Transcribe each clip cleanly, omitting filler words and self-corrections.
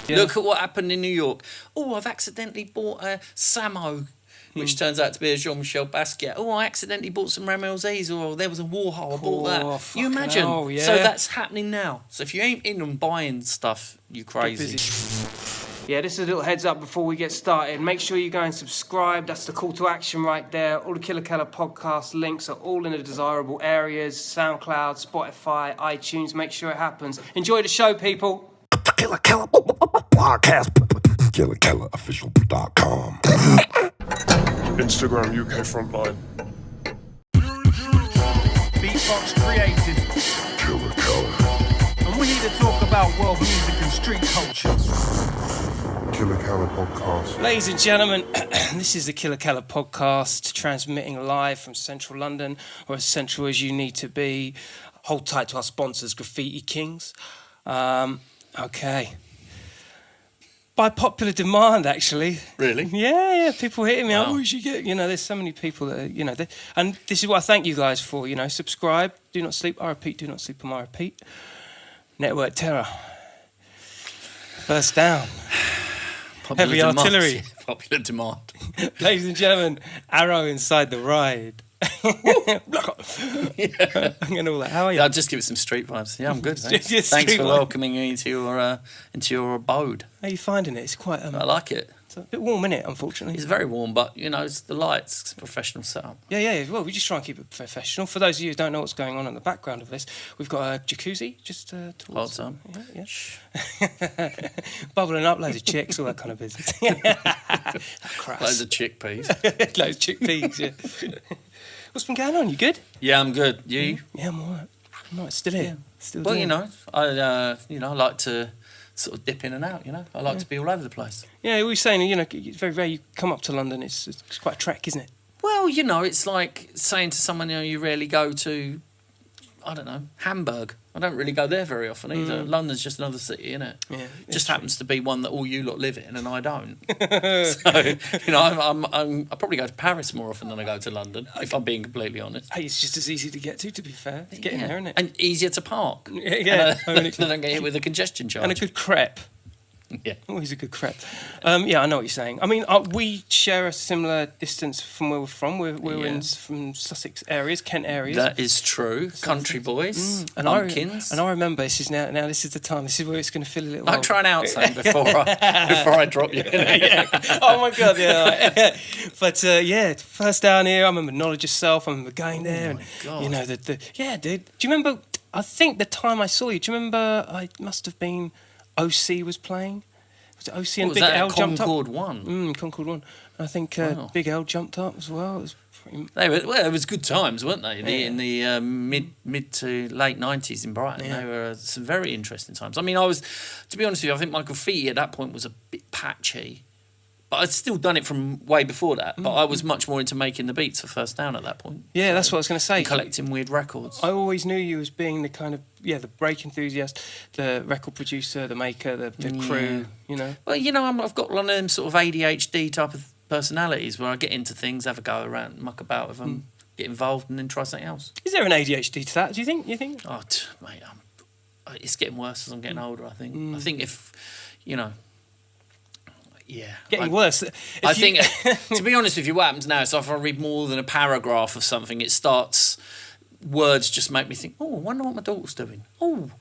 Yeah. Look at what happened in New York. Oh, I've accidentally bought a Samo, which turns out to be a Jean-Michel Basquiat. Oh, I accidentally bought some Ramel's, or there was a Warhol, I bought that. You imagine? Hell, yeah. So that's happening now. So if you ain't in and buying stuff, you crazy. Yeah, this is a little heads up before we get started. Make sure you go and subscribe. That's the call to action right there. All the Killer Keller podcast links are all in the desirable areas. SoundCloud, Spotify, iTunes. Make sure it happens. Enjoy the show, people. Killer Keller podcast. KillerKellerOfficial.com. Instagram UK Frontline. Beatbox created. Killer Keller. And we need to talk about world music and street culture. Killer Keller podcast. Ladies and gentlemen, this is the Killer Keller podcast, transmitting live from central London, or as central as you need to be. Hold tight to our sponsors, Graffiti Kings. Okay. By popular demand, actually. Really? Yeah, people hitting me. Wow. Oh, we should get. There's so many people that and this is what I thank you guys for. Subscribe, do not sleep. I repeat, do not sleep on my repeat. Network terror. First down. Popular Heavy demand. artillery. Popular demand. Ladies and gentlemen, Aroe inside the ride. And all that. How are you? Yeah, I'll just give it some street vibes. Yeah, I'm good. Thanks, Just thanks street for vibe. welcoming me into your abode. How are you finding it? It's quite I like it. it's a bit warm, isn't it, unfortunately? It's very warm, but it's the lights. It's a professional setup. Yeah. Well, we just try and keep it professional. For those of you who don't know what's going on in the background of this, we've got a jacuzzi just towards... Hold on. Yeah. Bubbling up, loads of chicks, all that kind of business. Crass. Loads of chickpeas. Loads of chickpeas, yeah. What's been going on? You good? Yeah, I'm good. You? Yeah, I'm all right. I'm all right. Still here. Still Well, doing I like to sort of dip in and out. I like to be all over the place. Yeah, we were saying, it's very rare you come up to London. It's quite a trek, isn't it? Well, it's like saying to someone, you rarely go to, I don't know, Hamburg. I don't really go there very often either. London's just another city, isn't it? Yeah. Just happens to be one that all you lot live in and I don't. So, I probably go to Paris more often than I go to London, if I'm being completely honest. Hey, it's just as easy to get to be fair. It's getting there, isn't it? And easier to park. Yeah. And I don't get hit with a congestion charge. And a good crepe. Yeah. Always a good crepe. Yeah, I know what you're saying. I mean, we share a similar distance from where we're from. We're from Sussex areas, Kent areas. That is true. Country boys, And pumpkins. I remember this is this is the time. This is where it's going to feel a little. I'll try and out something before I drop you. Yeah. Oh my god, yeah. But first down here, I remember Knowledge Yourself. I remember going there, my God. yeah, dude. Do you remember? I think the time I saw you. Do you remember? I must have been. OC was playing. Was it OC and Was Big that L jumped up? Concord 1? Concord 1. I think Wow. Big L jumped up as well. It was pretty... It was good times, weren't they? In the mid to late 90s in Brighton. Yeah. They were some very interesting times. I mean, to be honest with you, I think my graffiti at that point was a bit patchy. But I'd still done it from way before that. But I was much more into making the beats for First Down at that point. Yeah, that's what I was going to say. And collecting weird records. I always knew you as being the kind of, the break enthusiast, the record producer, the maker, the crew, Well, I've got one of them sort of ADHD type of personalities where I get into things, have a go around, muck about with them, get involved and then try something else. Is there an ADHD to that, do you think? Oh, mate, it's getting worse as I'm getting older, I think. I think if, yeah. Getting worse. I think, to be honest with you, what happens now is if I read more than a paragraph of something, it starts, words just make me think, I wonder what my daughter's doing. Oh,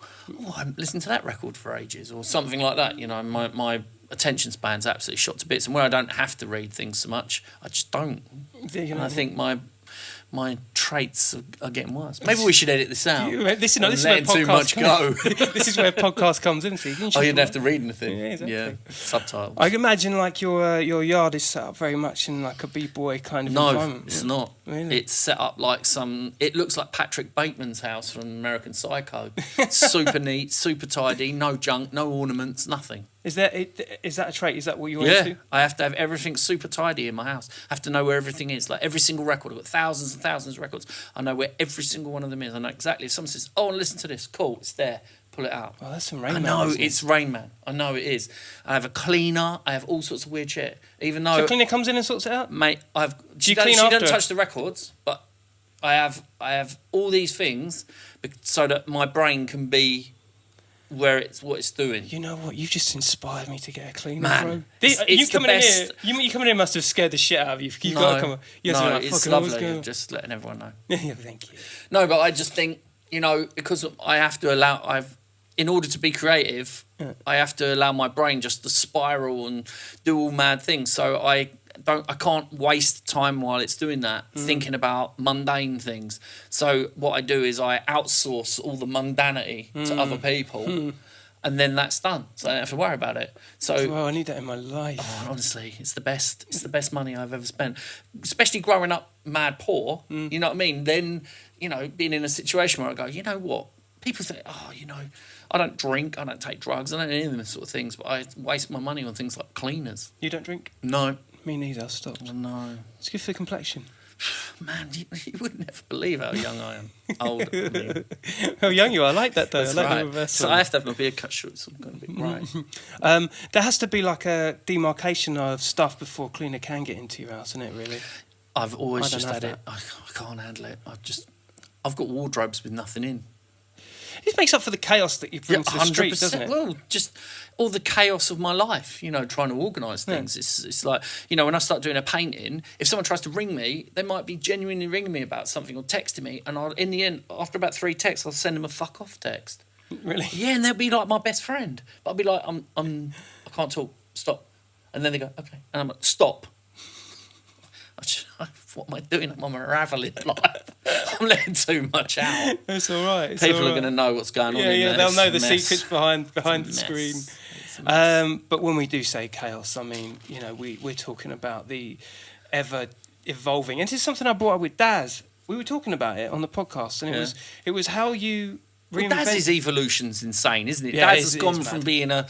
I haven't listened to that record for ages, or something like that. My attention span's absolutely shot to bits, and where I don't have to read things so much, I just don't. And I think my traits are getting worse. Maybe we should edit this out. This is where too much go. This is where podcast comes in. So you You'd have to read anything. Yeah, exactly. Subtitles. I can imagine your yard is set up very much in like a b-boy kind of environment. No, it's not. Really? It's set up like it looks like Patrick Bateman's house from American Psycho. Super neat, super tidy, no junk, no ornaments, nothing. Is that a trait? Is that what you're Yeah, into? I have to have everything super tidy in my house. I have to know where everything is. Like every single record, I've got thousands and thousands of records. I know where every single one of them is. I know exactly. If someone says, listen to this, cool, it's there. Pull it out. Oh, that's some Rain I Man. know isn't it? it's Rain Man. I know it is. I have a cleaner. I have all sorts of weird shit. Even though So cleaner comes in and sorts it out? mate, she clean doesn't after? touch the records, but I have all these things so that my brain can be where it's what it's doing. You know what? You've just inspired me to get a cleaner, Man, bro. it's the best. You coming in must have scared the shit out of you. You've got to come. It's lovely. Just letting everyone know. Yeah, thank you. No, but I just think, you know, because I have to allow. In order to be creative, I have to allow my brain just to spiral and do all mad things. So I can't waste time while it's doing that, thinking about mundane things. So what I do is I outsource all the mundanity to other people, and then that's done. So I don't have to worry about it. So I need that in my life. Oh, honestly, it's the best. It's the best money I've ever spent. Especially growing up mad poor. You know what I mean? Then, you know, being in a situation where I go, you know what? People think, oh, you know, I don't drink, I don't take drugs, I don't do any of them sort of things, but I waste my money on things like cleaners. You don't drink? No. Me neither. I'll stop. No. It's good for the complexion. Man, you would never believe how young I am. Old. I mean. How young you are. I like that though. That's I like right. the reverse. So I have to have my beard cut short, so I'm going to be right. There has to be like a demarcation of stuff before a cleaner can get into your house, isn't it? Really. I've always I don't just have had it. that. I can't handle it. I've got wardrobes with nothing in. It makes up for the chaos that you bring to the street, doesn't it? Well, just all the chaos of my life, you know, trying to organise things. Yeah. It's like, you know, when I start doing a painting, if someone tries to ring me, they might be genuinely ringing me about something or texting me, and in the end, after about 3 texts, I'll send them a fuck off text. Really? Yeah, and they'll be like my best friend. But I'll be like, I can't talk, stop. And then they go, okay. And I'm like, stop. What am I doing? I'm unravelling life. I'm letting too much out. It's all right. People are going to know what's going on. Yeah, they'll know the mess. secrets behind the screen. But when we do say chaos, I mean, you know, we're talking about the ever evolving. And this is something I brought up with Daz. We were talking about it on the podcast, and it was how you reinvent. Well, Daz's evolution's insane, isn't it? Yeah, Daz has gone from being a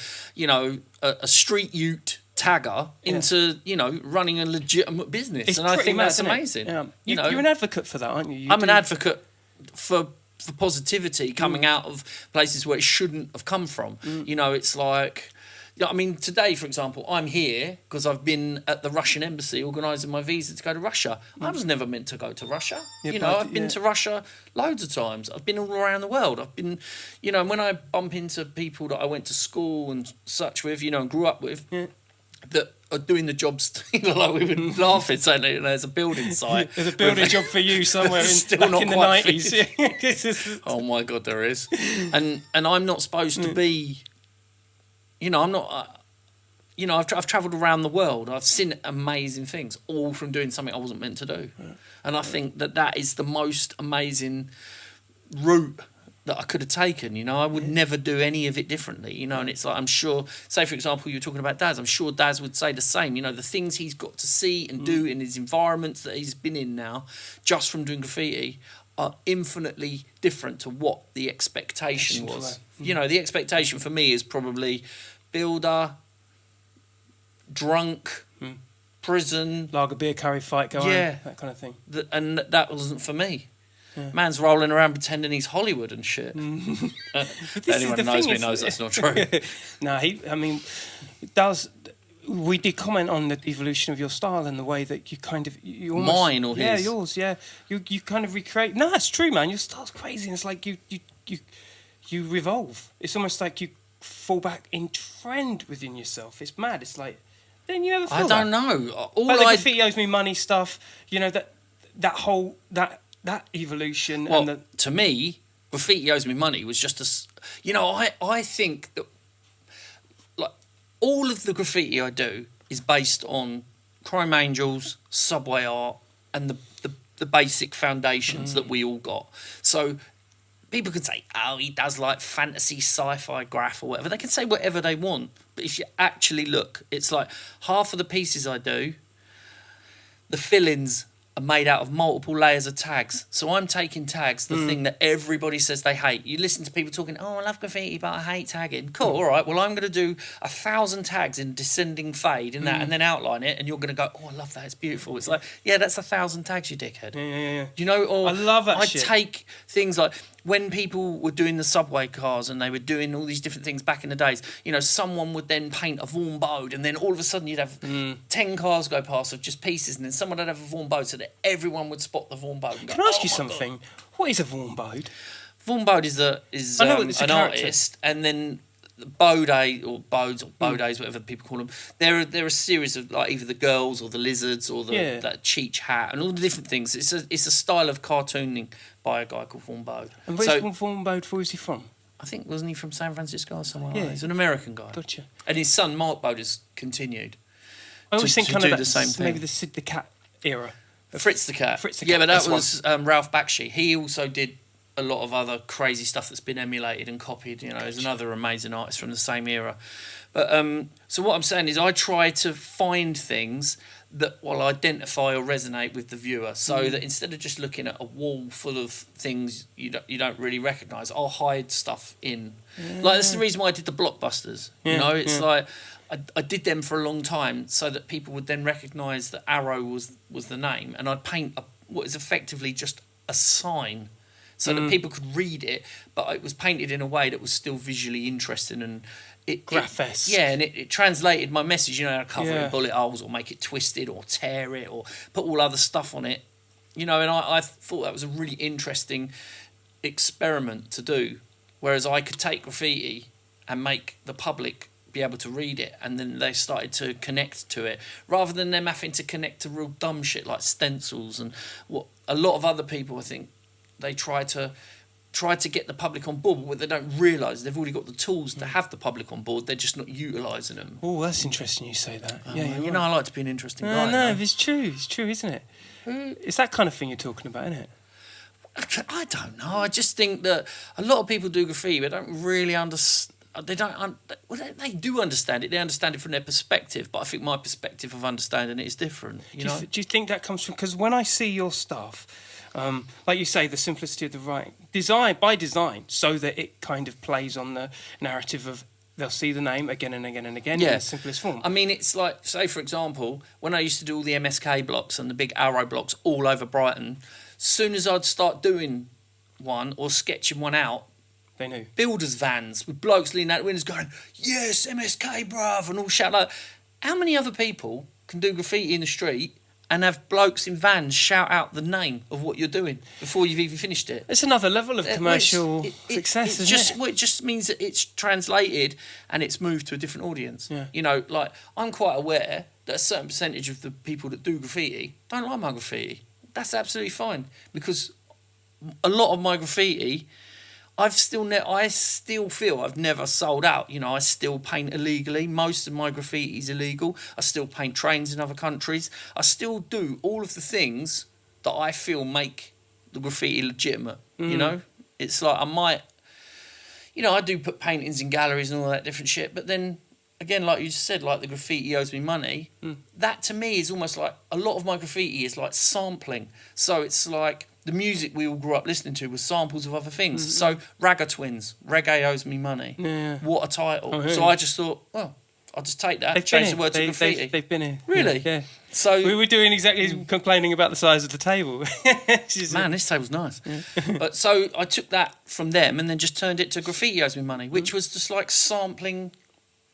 street ute tagger into, you know, running a legitimate business. It's and I think mad, that's amazing. Yeah. You know, you're an advocate for that, aren't you? I'm an advocate for positivity coming out of places where it shouldn't have come from. You know, it's like, I mean, today, for example, I'm here because I've been at the Russian embassy organising my visa to go to Russia. I was never meant to go to Russia. Yeah, you know, I've been to Russia loads of times. I've been all around the world. I've been, you know, and when I bump into people that I went to school and such with, you know, and grew up with, that are doing the jobs, you know, like we were laughing, saying that, you know, there's a building site. There's a building job for you somewhere still back not in the quite 90s. Oh my God, there is. And I'm not supposed to be, you know, I'm not, you know, I've travelled around the world. I've seen amazing things, all from doing something I wasn't meant to do. And I think that is the most amazing route that I could have taken, you know. I would never do any of it differently, you know. And it's like, I'm sure, say for example, you're talking about Daz, I'm sure Daz would say the same, you know, the things he's got to see and do in his environments that he's been in now, just from doing graffiti, are infinitely different to what the expectation was. You know, the expectation for me is probably builder, drunk, prison, lager beer, curry fight, go on, that kind of thing. And that wasn't for me. Man's rolling around pretending he's Hollywood and shit. Anyone knows me knows that's not true. No, I mean, it does. We did comment on the evolution of your style and the way that you kind of you almost, mine or his? Yeah, yours. Yeah, you kind of recreate. No, it's true, man. Your style's crazy. And it's like you revolve. It's almost like you fall back in trend within yourself. It's mad. It's like, didn't you ever feel I don't know. All like the graffiti owes me money stuff. You know that whole evolution. Well, and to me, graffiti owes me money was just you know, I think that like all of the graffiti I do is based on Crime Angels, Subway art, and the basic foundations that we all got. So people can say, oh, he does like fantasy sci-fi graph or whatever. They can say whatever they want. But if you actually look, it's like half of the pieces I do, the fill-ins are made out of multiple layers of tags. So I'm taking tags, the thing that everybody says they hate. You listen to people talking, oh, I love graffiti, but I hate tagging. Cool, all right. Well, I'm going to do 1,000 tags in descending fade in that and then outline it, and you're going to go, oh, I love that, it's beautiful. It's like, yeah, that's 1,000 tags, you dickhead. Yeah. You know, or I love that shit. I take things like when people were doing the subway cars and they were doing all these different things back in the days, you know, someone would then paint a Vaughan Bode, and then all of a sudden you'd have 10 cars go past of just pieces, and then someone would have a Vaughan Bode so that everyone would spot the Vaughan Bode. Can I ask you something? God. What is a Vaughan Bode? Vaughan Bode is I know it's a an character. artist, and then Bode or Bodes or Bodes, whatever people call them. They're a series of like either the girls or the lizards or that Cheech hat and all the different things. It's a style of cartooning by a guy called Vaughan Bode. And where's Vaughan Bode? Where is he from? I think wasn't he from San Francisco or somewhere? Yeah. Like that? He's an American guy. Gotcha. And his son Mark Bode has continued. I always think to kind do of the same thing. maybe the Sid the Cat era. Fritz the Cat. Fritz the Yeah, Cat, but that that's was Ralph Bakshi. He also did a lot of other crazy stuff that's been emulated and copied. You know, there's another amazing artist from the same era. But so what I'm saying is I try to find things that will identify or resonate with the viewer, so that instead of just looking at a wall full of things you don't really recognise, I'll hide stuff in. Like that's the reason why I did the blockbusters. You know, it's like I did them for a long time so that people would then recognise that Aroe was the name, and I'd paint what is effectively just a sign so that people could read it, but it was painted in a way that was still visually interesting and Graff-esque. and it translated my message. You know, cover it in bullet holes or make it twisted or tear it or put all other stuff on it. You know, and I thought that was a really interesting experiment to do. Whereas I could take graffiti and make the public be able to read it, and then they started to connect to it rather than them having to connect to real dumb shit like stencils and what a lot of other people, I think, they try to get the public on board, but what they don't realise, they've already got the tools to have the public on board. They're just not utilising them. Oh, that's interesting you say that. You know, I like to be an interesting guy. No, it's true, isn't it? It's that kind of thing you're talking about, isn't it? I don't know. I just think that a lot of people do graffiti, but don't really understand. They do understand it. They understand it from their perspective, but I think my perspective of understanding it is different. Do you think that comes from... Because when I see your stuff, like you say, the simplicity of the writing, by design, so that it kind of plays on the narrative of they'll see the name again and again and again in the simplest form. I mean, it's like, say, for example, when I used to do all the MSK blocks and the big Aroe blocks all over Brighton, soon as I'd start doing one or sketching one out, they knew. Builders' vans with blokes leaning out the windows going, yes, MSK, bruv, and all shout like, how many other people can do graffiti in the street and have blokes in vans shout out the name of what you're doing before you've even finished it? It's another level of commercial success, isn't it? Well, it just means that it's translated and it's moved to a different audience. Yeah. You know, like, I'm quite aware that a certain percentage of the people that do graffiti don't like my graffiti. That's absolutely fine, because a lot of my graffiti... I still feel I've never sold out. You know, I still paint illegally. Most of my graffiti is illegal. I still paint trains in other countries. I still do all of the things that I feel make the graffiti legitimate. You know, it's like I do put paintings in galleries and all that different shit. But then again, like you said, like the graffiti owes me money. That to me is almost like a lot of my graffiti is like sampling. So it's like the music we all grew up listening to was samples of other things. So Ragga Twins, Reggae Owes Me Money. Yeah. What a title. Oh, yeah. So I just thought, well, I'll just take that, change the word to graffiti. They've been here. Really? Yeah. So we were doing exactly complaining about the size of the table. Man, this table's nice. But so I took that from them and then just turned it to Graffiti Owes Me Money, which was just like sampling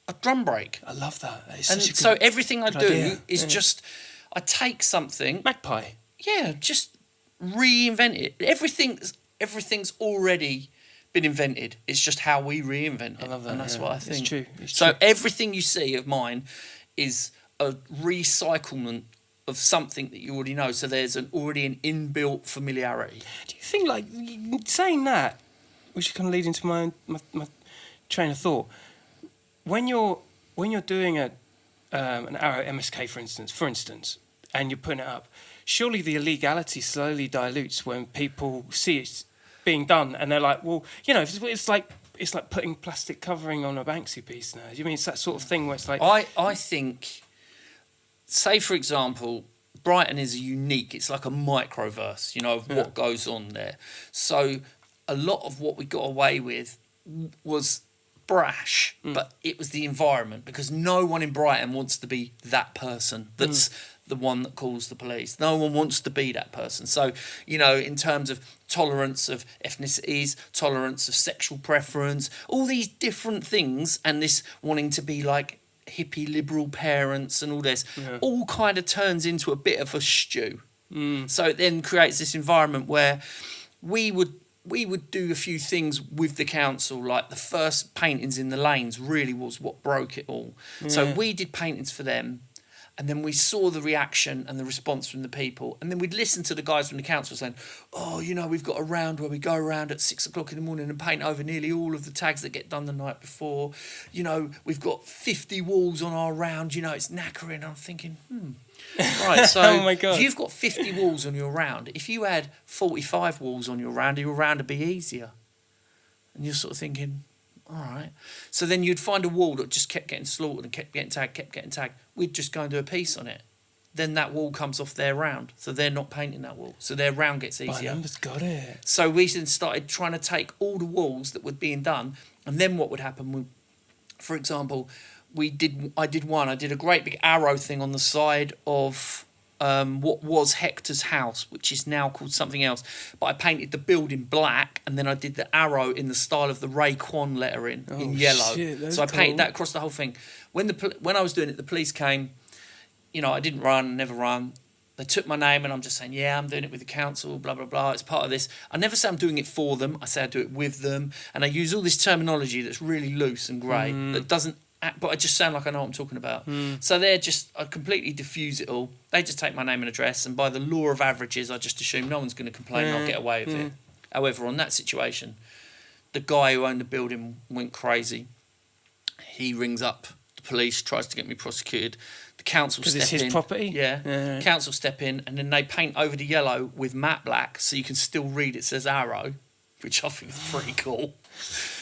a drum break. I love that. And so everything I do is just, I take something. Magpie. Yeah, just reinvent it. Everything's already been invented. It's just how we reinvent it. I love that, and that's what I think. It's true. So everything you see of mine is a recyclement of something that you already know. So there's already an inbuilt familiarity. Do you think, like, saying that, which is kind of leading to my train of thought, when you're doing an Aroe MSK, for instance, and you're putting it up, surely the illegality slowly dilutes when people see it being done, and they're like, well, you know, it's like putting plastic covering on a Banksy piece now. Do you mean it's that sort of thing where it's like... I think, say for example, Brighton is unique. It's like a microverse, you know, of what goes on there. So a lot of what we got away with was brash, but it was the environment, because no one in Brighton wants to be that person that's the one that calls the police. No one wants to be that person. So, you know, in terms of tolerance of ethnicities, tolerance of sexual preference, all these different things, and this wanting to be like hippie liberal parents and all this, all kind of turns into a bit of a stew. So it then creates this environment where we would we would do a few things with the council, like the first paintings in the lanes really was what broke it all. So we did paintings for them, and then we saw the reaction and the response from the people, and then we'd listen to the guys from the council saying, oh, you know, we've got a round where we go around at 6 o'clock in the morning and paint over nearly all of the tags that get done the night before. You know, we've got 50 walls on our round, you know, it's knackering. I'm thinking, Right, so Oh my God. if you've got 50 walls on your round, if you had 45 walls on your round would be easier. And you're sort of thinking, all right. So then you'd find a wall that just kept getting slaughtered and kept getting tagged. We'd just go and do a piece on it. Then that wall comes off their round, so they're not painting that wall. So their round gets My easier. number's got it. So we then started trying to take all the walls that were being done, and then what would happen, for example, I did a great big arrow thing on the side of what was Hector's house, which is now called something else. But I painted the building black, and then I did the arrow in the style of the Ray Kwan lettering in yellow. Shit, that's so I painted cool. that across the whole thing. When I was doing it, the police came. You know, I didn't run, never run. They took my name, and I'm just saying, yeah, I'm doing it with the council, blah, blah, blah. It's part of this. I never say I'm doing it for them. I say I do it with them. And I use all this terminology that's really loose and grey, that doesn't act, but I just sound like I know what I'm talking about. So I completely diffuse it all. They just take my name and address, and by the law of averages, I just assume no one's going to complain and I'll get away with it. However, on that situation, the guy who owned the building went crazy. He rings up the police, tries to get me prosecuted. The council step in. Because it's his property? Yeah. Council step in, and then they paint over the yellow with matte black, so you can still read it says Aroe, which I think is pretty cool.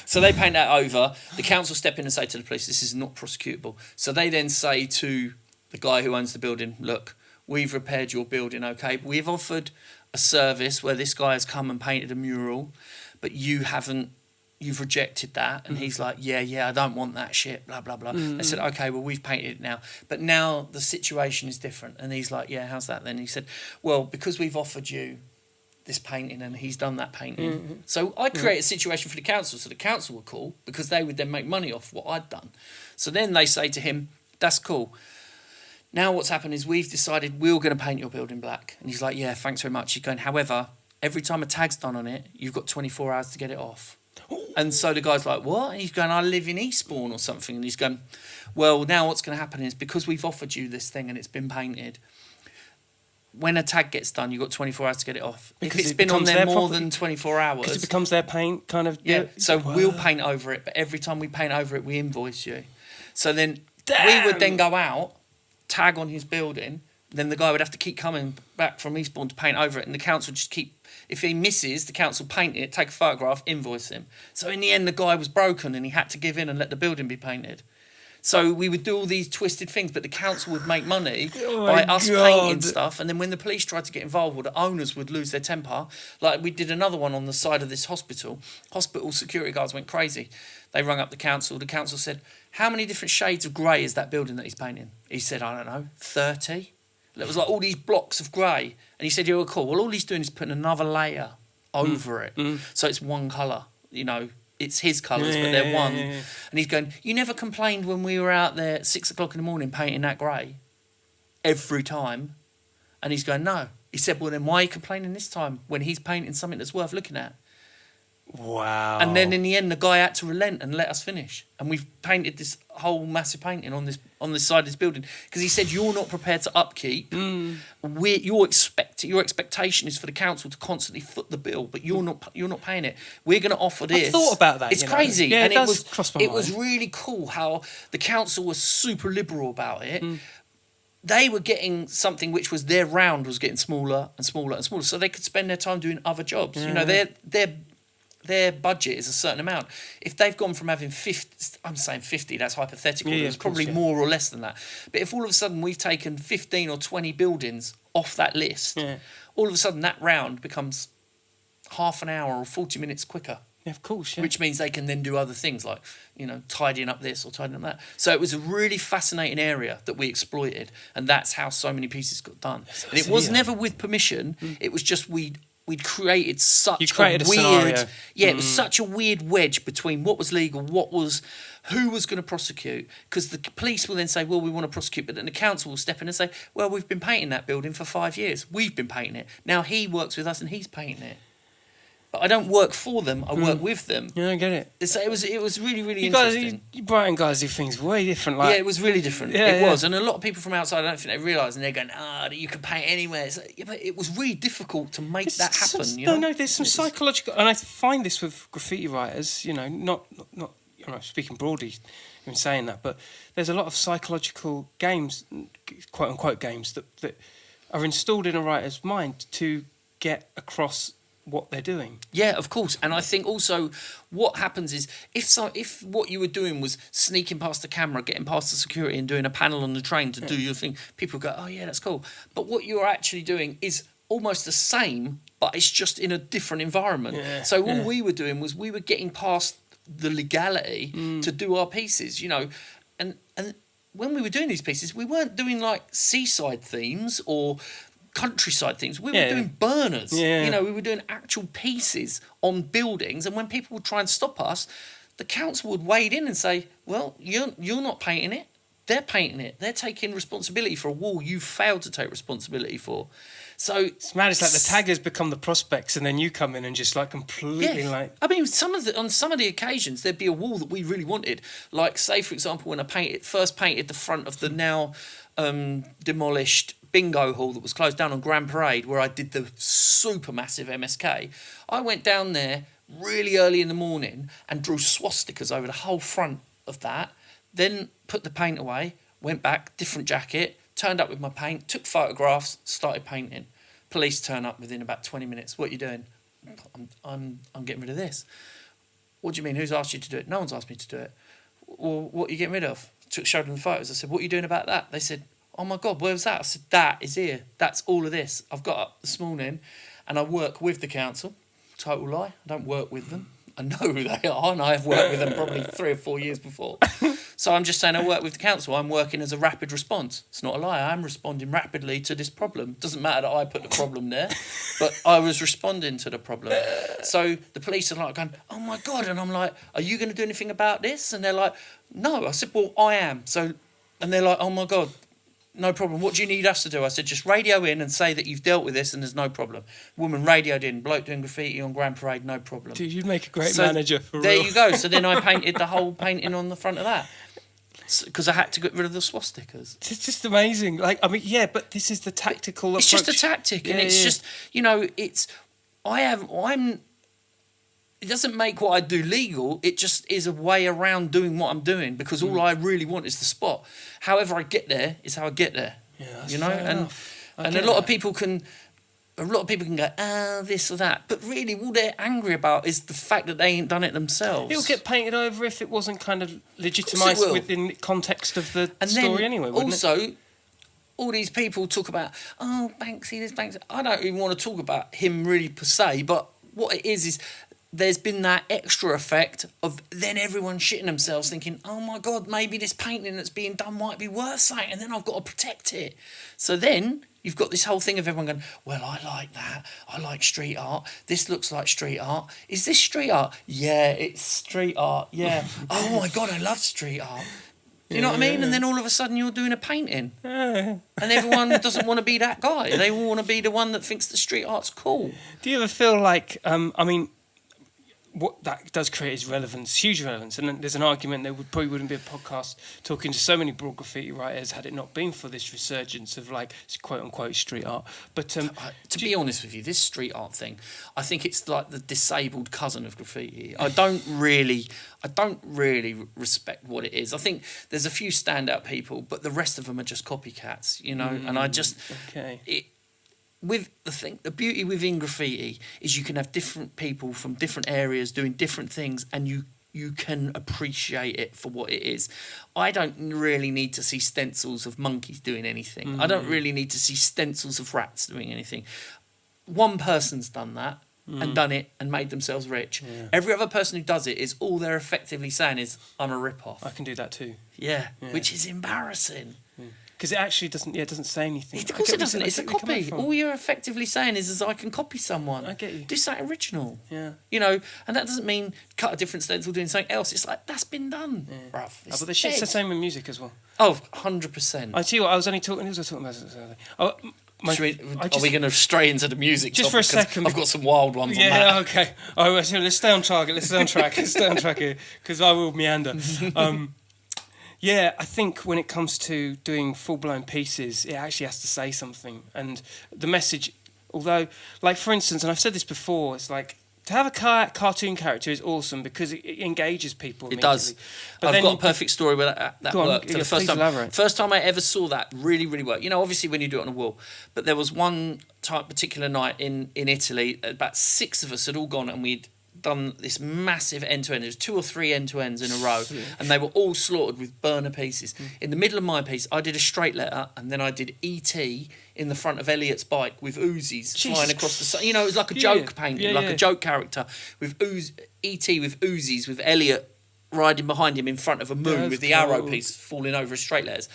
So they paint that over. The council step in and say to the police, this is not prosecutable. So they then say to the guy who owns the building, look, we've repaired your building, okay? We've offered a service where this guy has come and painted a mural, but you've rejected that. And he's like, yeah, I don't want that shit, blah, blah, blah. They said, okay, well, we've painted it now. But now the situation is different. And he's like, yeah, how's that then? He said, well, because we've offered you this painting and he's done that painting. So I create a situation for the council, so the council were cool because they would then make money off what I'd done. So then they say to him, that's cool. Now what's happened is we've decided we're going to paint your building black. And he's like, yeah, thanks very much. He's going, however, every time a tag's done on it, you've got 24 hours to get it off. And so the guy's like, what? And he's going, I live in Eastbourne or something. And he's going, well, now what's going to happen is because we've offered you this thing and it's been painted, when a tag gets done, you've got 24 hours to get it off. Because if it's it been on becomes there their more property. than 24 hours. Because it becomes their paint, kind of. Yeah, so Wow. we'll paint over it, but every time we paint over it, we invoice you. So then we would then go out, tag on his building, then the guy would have to keep coming back from Eastbourne to paint over it, and the council just keep, if he misses, the council paint it, take a photograph, invoice him. So in the end, the guy was broken and he had to give in and let the building be painted. So we would do all these twisted things, but the council would make money by us painting stuff. And then when the police tried to get involved, or the owners would lose their temper, like we did another one on the side of this hospital. Hospital security guards went crazy. They rung up the council. The council said, how many different shades of grey is that building that he's painting? He said, I don't know, 30. It was like all these blocks of grey. And he said, yeah, well, cool. Well, all he's doing is putting another layer over it. So it's one colour, you know. It's his colours, but they're one. And he's going, you never complained when we were out there at 6 o'clock in the morning painting that grey? Every time. And he's going, no. He said, well, then why are you complaining this time when he's painting something that's worth looking at? Wow. And then in the end, the guy had to relent and let us finish. And we've painted this whole massive painting on this side of this building because he said you're not prepared to upkeep. Your expectation is for the council to constantly foot the bill, but you're not paying it. We're going to offer this. I thought about that. It's crazy. Yeah, and it does cross my mind. It was really cool how the council was super liberal about it. They were getting something which was their round was getting smaller and smaller and smaller, so they could spend their time doing other jobs. You know, their budget is a certain amount. If they've gone from having 50, I'm saying 50, that's hypothetical. There's probably more or less than that. But if all of a sudden we've taken 15 or 20 buildings off that list, all of a sudden that round becomes half an hour or 40 minutes quicker. Yeah, of course, yeah. Which means they can then do other things like, you know, tidying up this or tidying up that. So it was a really fascinating area that we exploited, and that's how so many pieces got done. And it was never with permission. It was just we'd created such a weird scenario. Yeah, it was such a weird wedge between what was legal, who was going to prosecute, because the police will then say, well, we want to prosecute, but then the council will step in and say, well, we've been painting that building for 5 years, we've been painting it, now he works with us and he's painting it. but I don't work for them. I work with them. Yeah, I get it. So it was really, really You guys, interesting. you Brighton guys do things way different. Like, Yeah, it was really different. Yeah, It yeah. was, and a lot of people from outside, I don't think they realise, and they're going, you can paint anywhere. It's like, yeah, but it was really difficult to make that happen. No, there's some psychological, and I find this with graffiti writers. You know, not you know, speaking broadly in saying that, but there's a lot of psychological games, quote unquote games, that are installed in a writer's mind to get across what they're doing. Yeah, of course. And I think also what happens is if what you were doing was sneaking past the camera, getting past the security and doing a panel on the train to do your thing, people go, oh yeah, that's cool. But what you're actually doing is almost the same, but it's just in a different environment. Yeah, So all we were doing was we were getting past the legality to do our pieces, you know, and when we were doing these pieces, we weren't doing like seaside themes or countryside things. We were doing burners. Yeah. You know, we were doing actual pieces on buildings, and when people would try and stop us, the council would wade in and say, well, you're not painting it. They're painting it. They're taking responsibility for a wall you failed to take responsibility for. So It's mad. It's like the taggers become the prospects, and then you come in and just like completely like. I mean, on some of the occasions, there'd be a wall that we really wanted. Like, say, for example, when I first painted the front of the now demolished bingo hall that was closed down on Grand Parade, where I did the super massive MSK. I went down there really early in the morning and drew swastikas over the whole front of that. Then put the paint away, went back, different jacket, turned up with my paint, took photographs, started painting. Police turn up within about 20 minutes. What are you doing? I'm getting rid of this. What do you mean? Who's asked you to do it? No one's asked me to do it. Well, what are you getting rid of? Showed them the photos. I said, what are you doing about that? They said, oh my God, where was that? I said, that is here. That's all of this. I've got up this morning and I work with the council. Total lie. I don't work with them. I know who they are, and I have worked with them probably 3 or 4 years before. So I'm just saying I work with the council. I'm working as a rapid response. It's not a lie. I'm responding rapidly to this problem. Doesn't matter that I put the problem there, but I was responding to the problem. So the police are like going, oh my God. And I'm like, are you going to do anything about this? And they're like, no. I said, well, I am. So, and they're like, oh my God. No problem. What do you need us to do? I said, just radio in and say that you've dealt with this and there's no problem. Woman radioed in, bloke doing graffiti on Grand Parade, no problem. Dude, you'd make a great manager for there real. you go. So then I painted the whole painting on the front of that because I had to get rid of the swastikas. It's just amazing. Like, I mean, yeah, but this is the tactical approach. It's just a tactic, and it's just, you know, it doesn't make what I do legal. It just is a way around doing what I'm doing because all I really want is the spot. However I get there is how I get there. Yeah, that's you know, fair and enough. a lot of people can go, this or that, but really all they're angry about is the fact that they ain't done it themselves. It'll get painted over if it wasn't kind of legitimised within the context of the story anyway, wouldn't it? Also, all these people talk about, oh, Banksy, this Banksy. I don't even want to talk about him really per se, but what it is there's been that extra effect of then everyone shitting themselves thinking, oh my God, maybe this painting that's being done might be worth something and then I've got to protect it. So then you've got this whole thing of everyone going, well, I like that. I like street art. This looks like street art. Is this street art? Yeah, it's street art. Yeah. Oh my God, I love street art. You know what I mean? And then all of a sudden you're doing a painting. And everyone doesn't want to be that guy. They all want to be the one that thinks the street art's cool. Do you ever feel like, I mean, what that does create is relevance, huge relevance, and then there's an argument there probably wouldn't be a podcast talking to so many broad graffiti writers had it not been for this resurgence of like quote unquote street art. But to be honest with you, this street art thing, I think it's like the disabled cousin of graffiti. I don't really respect what it is. I think there's a few standout people, but the rest of them are just copycats, you know. And I just the beauty within graffiti is you can have different people from different areas doing different things and you can appreciate it for what it is. I don't really need to see stencils of monkeys doing anything. I don't really need to see stencils of rats doing anything. One person's done that and done it and made themselves rich. Yeah. Every other person who does it is all they're effectively saying is, I'm a rip-off. I can do that too. Yeah. Which is embarrassing. Because it actually doesn't say anything. Of course it doesn't. It's a copy. All you're effectively saying is I can copy someone. I get you. Do something original. Yeah. You know, and that doesn't mean cut a different stencil doing something else. It's like, that's been done, bruv. But the shit's the same with music as well. Oh, 100%. I tell you what, I was talking about this the other day. my, Are we going to stray into the music just topic? for a 'Cause second. I've got some wild ones on Yeah, that. okay. Oh, so let's stay on target. Let's stay on track. Let's stay on track here because I will meander. Yeah, I think when it comes to doing full-blown pieces, it actually has to say something. And the message, although, like for instance, and I've said this before, it's like to have a cartoon character is awesome because it engages people. It does. But I've then got a perfect story where that Go on, worked. For yeah, the first please time, elaborate. first time I ever saw that really, really work. You know, obviously when you do it on a wall, but there was one particular night in Italy, about 6 of us had all gone and we'd done this massive end-to-end. There was 2 or 3 end-to-ends in a row, and they were all slaughtered with burner pieces. In the middle of my piece, I did a straight letter, and then I did E.T. in the front of Elliot's bike with Uzis flying across the side. You know, it was like a joke painting, a joke character with E.T. with Uzis, with Elliot riding behind him in front of a moon with the Aroe piece falling over his straight letters.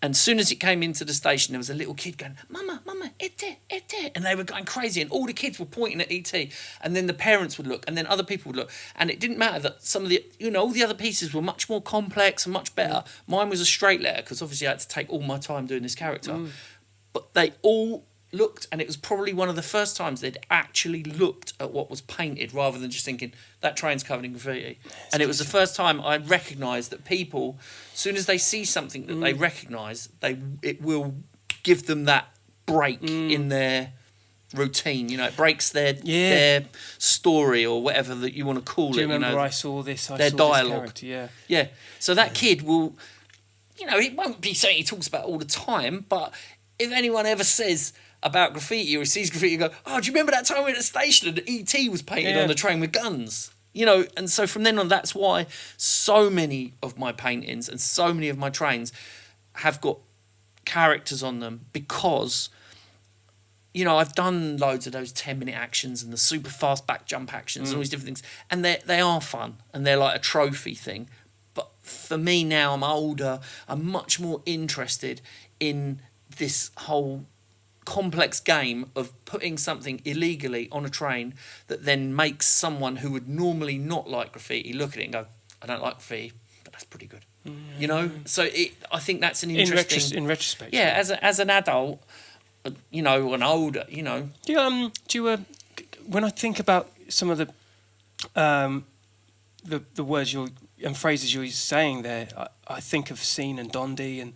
And as soon as it came into the station, there was a little kid going, "Mama, Mama, E.T., E.T." And they were going crazy, and all the kids were pointing at E.T. And then the parents would look, and then other people would look. And it didn't matter that some of the, you know, all the other pieces were much more complex and much better. Mine was a straight letter, because obviously I had to take all my time doing this character. But they all looked, and it was probably one of the first times they'd actually looked at what was painted rather than just thinking, that train's covered in graffiti. And it was the first time I recognised that people, as soon as they see something that they recognise, it will give them that break in their routine. You know, it breaks their story or whatever that you want to call it. Do you remember you know, I saw this? their saw dialogue. This character, Yeah. So that kid will, you know, it won't be something he talks about all the time, but if anyone ever says about graffiti or he sees graffiti and go, "Oh, do you remember that time we were at the station and E.T. was painted on the train with guns?" You know, and so from then on, that's why so many of my paintings and so many of my trains have got characters on them, because, you know, I've done loads of those 10-minute actions and the super fast back jump actions and all these different things, and they are fun and they're like a trophy thing. But for me now, I'm older, I'm much more interested in this whole complex game of putting something illegally on a train that then makes someone who would normally not like graffiti look at it and go, "I don't like graffiti, but that's pretty good." You know, so I think that's an interesting. in retrospect. Yeah, as an adult, you know, and older, you know. Do you when I think about some of the words and phrases you're saying there, I think of Scene and Dondi, and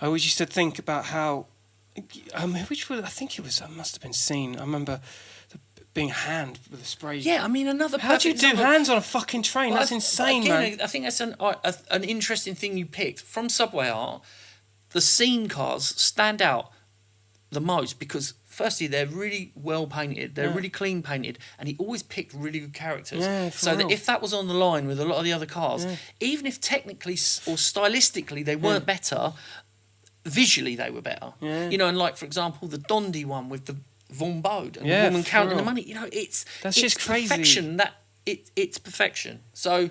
I always used to think about how. Which was, I think it must have been Scene. I remember being hand with a spray. Yeah, I mean, another. How do you do hands on a fucking train? Well, That's insane, again, man. I think that's an interesting thing you picked from Subway Art. The Scene cars stand out the most because, firstly, they're really well painted. They're really clean painted, and he always picked really good characters. Yeah, so that if that was on the line with a lot of the other cars, even if technically or stylistically they weren't better, visually they were better. Yeah. You know, and like for example, the Dondi one with the Von Bode and Yeah, the woman for counting the real. money. You know, it's just crazy. perfection. It's perfection. So,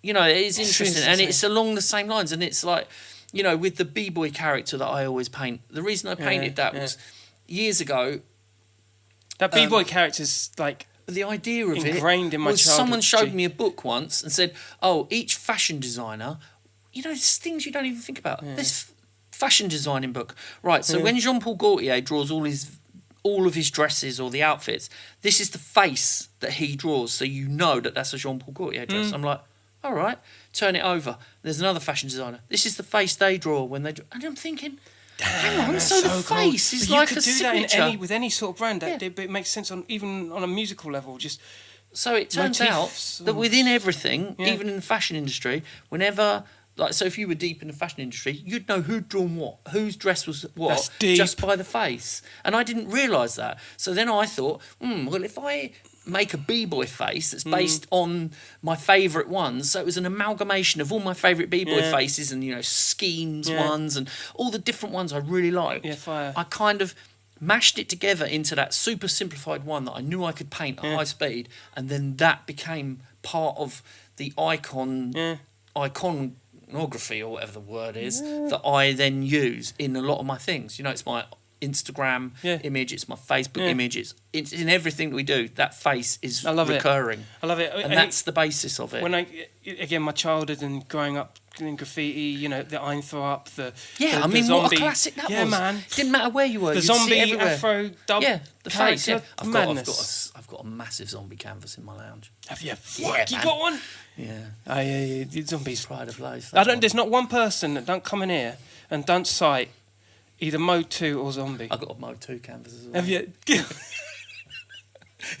you know, it is interesting, and it's along the same lines. And it's like, you know, with the b-boy character that I always paint. The reason I painted that was years ago. That b-boy character's like The idea of ingrained it in my was childhood. someone showed me a book once and said, "Oh, each fashion designer, you know, there's things you don't even think about. This fashion designing book, right? So when Jean-Paul Gaultier draws all of his dresses or the outfits, this is the face that he draws, so you know that that's a Jean-Paul Gaultier dress." I'm like, all right, turn it over. There's another fashion designer. This is the face they draw when they draw. And I'm thinking, hang on, so the face is But like you a could do that signature. with any sort of brand. It makes sense even on a musical level. Just So it turns motifs out that or- within everything, Yeah. even in the fashion industry, whenever, like, so if you were deep in the fashion industry, you'd know who'd drawn what, whose dress was what, That's deep. just by the face. And I didn't realise that. So then I thought, well, if I make a b-boy face that's based on my favourite ones, so it was an amalgamation of all my favourite b-boy faces and, you know, schemes ones and all the different ones I really liked. Yeah, fire. I kind of mashed it together into that super simplified one that I knew I could paint at high speed, and then that became part of the iconography or whatever the word is that I then use in a lot of my things. You know, it's my Instagram image, it's my Facebook image, it's in everything that we do. That face is I love recurring. I love it, And that's the basis of it. When my childhood and growing up in graffiti. You know, the Einthrop, the Yeah, the, I mean, the what zombie. a classic that yeah, was. man. Didn't matter where you were. The you'd see it zombie everywhere. Afro dub. Yeah, the face. Yeah, character, I've madness. got a massive zombie canvas in my lounge. Have you? Yeah, you man. got one? Yeah, Oh yeah. The zombies. pride of life. I don't. There's not one person that don't come in here and don't cite either Mode 2 or Zombie. I got a Mode 2 canvas as well. Have you?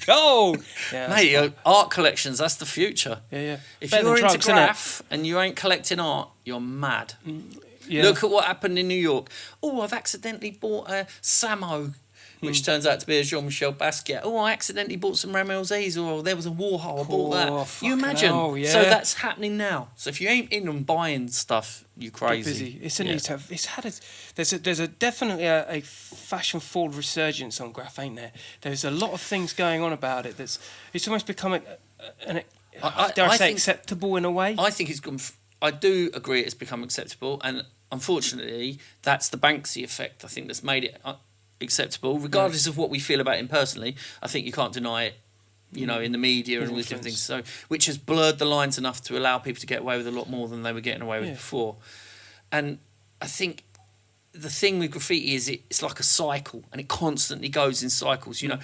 Oh, yeah, that's Mate, fine. art collections, that's the future. Yeah. If Better you're than into drugs, innit? Graff and you ain't collecting art, you're mad. Yeah. Look at what happened in New York. Oh, I've accidentally bought a Samo, which turns out to be a Jean-Michel Basquiat. Oh, I accidentally bought some Rameau's, or there was a Warhol, I bought that. You fucking imagine? hell, yeah. So that's happening now. So if you ain't in and buying stuff, you're crazy. Busy. It's a Yeah. need to have. It's had a. There's a definitely a fashion forward resurgence on Graff, ain't there? There's a lot of things going on about it. It's almost become dare I say think- acceptable in a way. I think it's gone. I do agree it's become acceptable, and unfortunately, that's the Banksy effect. I think that's made it acceptable, regardless of what we feel about him personally. I think you can't deny it. You know, in the media and all these different things. So, which has blurred the lines enough to allow people to get away with a lot more than they were getting away with before. And I think the thing with graffiti is it's like a cycle, and it constantly goes in cycles. You know,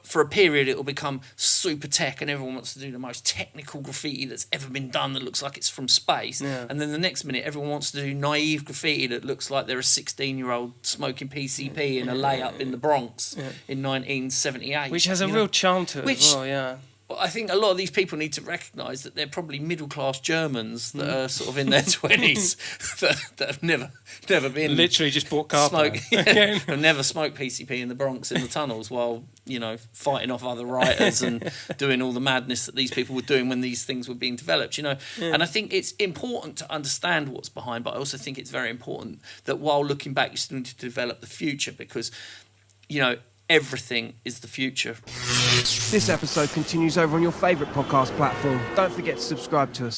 for a period it will become super tech, and everyone wants to do the most technical graffiti that's ever been done that looks like it's from space. Yeah. And then the next minute, everyone wants to do naive graffiti that looks like they're a 16-year-old smoking PCP in a layup in the Bronx in 1978. Which has a you real know? charm to it Which- as well, yeah. But I think a lot of these people need to recognise that they're probably middle-class Germans that are sort of in their 20s that have never been... Literally just bought carpet. have never smoked PCP in the Bronx in the tunnels while, you know, fighting off other writers and doing all the madness that these people were doing when these things were being developed, you know. And I think it's important to understand what's behind, but I also think it's very important that while looking back, you still need to develop the future because, you know, everything is the future. This episode continues over on your favourite podcast platform. Don't forget to subscribe to us.